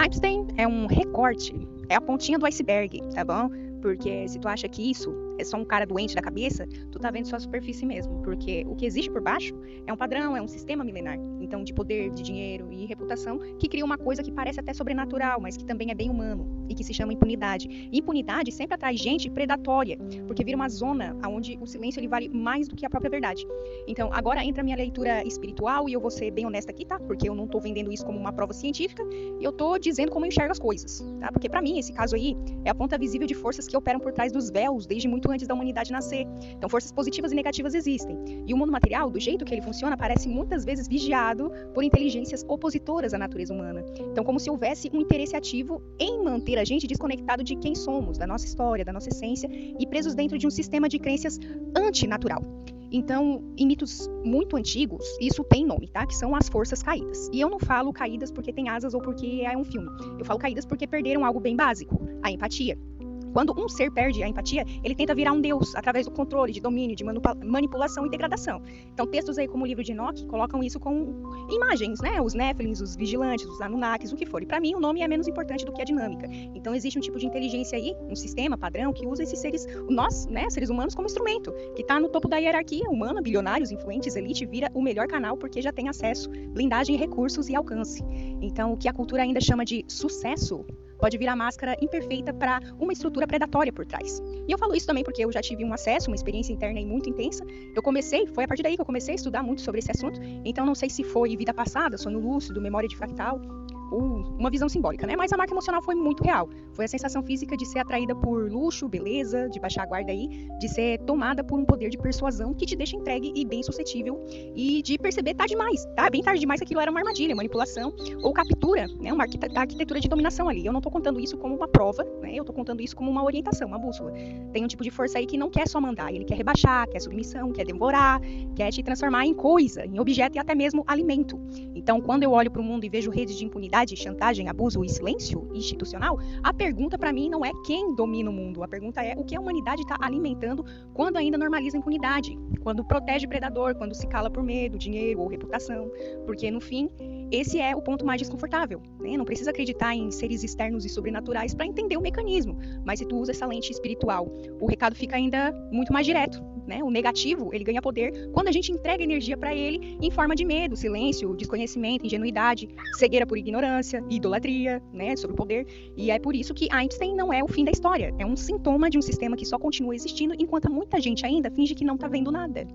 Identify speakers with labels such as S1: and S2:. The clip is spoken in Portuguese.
S1: Einstein é um recorte, é a pontinha do iceberg, tá bom? Porque se tu acha que isso é só um cara doente da cabeça, tu tá vendo só a superfície mesmo. Porque o que existe por baixo é um padrão, é um sistema milenar. Então, de poder, de dinheiro e reputação, que cria uma coisa que parece até sobrenatural, mas que também é bem humano e que se chama impunidade. E impunidade sempre atrai gente predatória, porque vira uma zona onde o silêncio ele vale mais do que a própria verdade. Então, agora entra a minha leitura espiritual e eu vou ser bem honesta aqui, tá? Porque eu não tô vendendo isso como uma prova científica, e eu tô dizendo como eu enxergo as coisas, tá? Porque pra mim, esse caso aí é a ponta visível de forças que operam por trás dos véus desde muito antes da humanidade nascer. Então, forças positivas e negativas existem. E o mundo material, do jeito que ele funciona, parece muitas vezes vigiado por inteligências opositoras à natureza humana. Então, como se houvesse um interesse ativo em manter a gente desconectado de quem somos, da nossa história, da nossa essência, e presos dentro de um sistema de crenças antinatural. Então, em mitos muito antigos, isso tem nome, tá? Que são as forças caídas. E eu não falo caídas porque tem asas ou porque é um filme. Eu falo caídas porque perderam algo bem básico, a empatia. Quando um ser perde a empatia, ele tenta virar um deus, através do controle, de domínio, de manipulação e degradação. Então, textos aí como o livro de Enoque colocam isso com imagens, né? Os Néfilins, os vigilantes, os Anunnakis, o que for. E para mim, o nome é menos importante do que a dinâmica. Então, existe um tipo de inteligência aí, um sistema padrão, que usa esses seres, nós, né, seres humanos, como instrumento, que está no topo da hierarquia humana, bilionários, influentes, elite, vira o melhor canal porque já tem acesso, blindagem, recursos e alcance. Então, o que a cultura ainda chama de sucesso pode virar máscara imperfeita para uma estrutura predatória por trás. E eu falo isso também porque eu já tive um acesso, uma experiência interna e muito intensa. Foi a partir daí que eu comecei a estudar muito sobre esse assunto. Então não sei se foi vida passada, sonho lúcido, memória de fractal, ou uma visão simbólica, né? Mas a marca emocional foi muito real. Foi a sensação física de ser atraída por luxo, beleza, de baixar a guarda aí, de ser tomada por um poder de persuasão que te deixa entregue e bem suscetível, e de perceber tarde demais, tá? Bem tarde demais que aquilo era uma armadilha, manipulação ou captura, né? Uma arquitetura de dominação ali. Eu não tô contando isso como uma prova, né? Eu tô contando isso como uma orientação, uma bússola. Tem um tipo de força aí que não quer só mandar, ele quer rebaixar, quer submissão, quer devorar, quer te transformar em coisa, em objeto e até mesmo alimento. Então, quando eu olho para o mundo e vejo redes de impunidade, chantagem, abuso e silêncio institucional, a pergunta para mim não é quem domina o mundo, a pergunta é o que a humanidade está alimentando quando ainda normaliza a impunidade, quando protege o predador, quando se cala por medo, dinheiro ou reputação, porque no fim, esse é o ponto mais desconfortável, né? Não precisa acreditar em seres externos e sobrenaturais para entender o mecanismo, mas se tu usa essa lente espiritual, o recado fica ainda muito mais direto, né? O negativo, ele ganha poder quando a gente entrega energia para ele em forma de medo, silêncio, desconhecimento, ingenuidade, cegueira por ignorância, idolatria, né, sobre o poder. E é por isso que Einstein não é o fim da história, é um sintoma de um sistema que só continua existindo enquanto muita gente ainda finge que não tá vendo nada.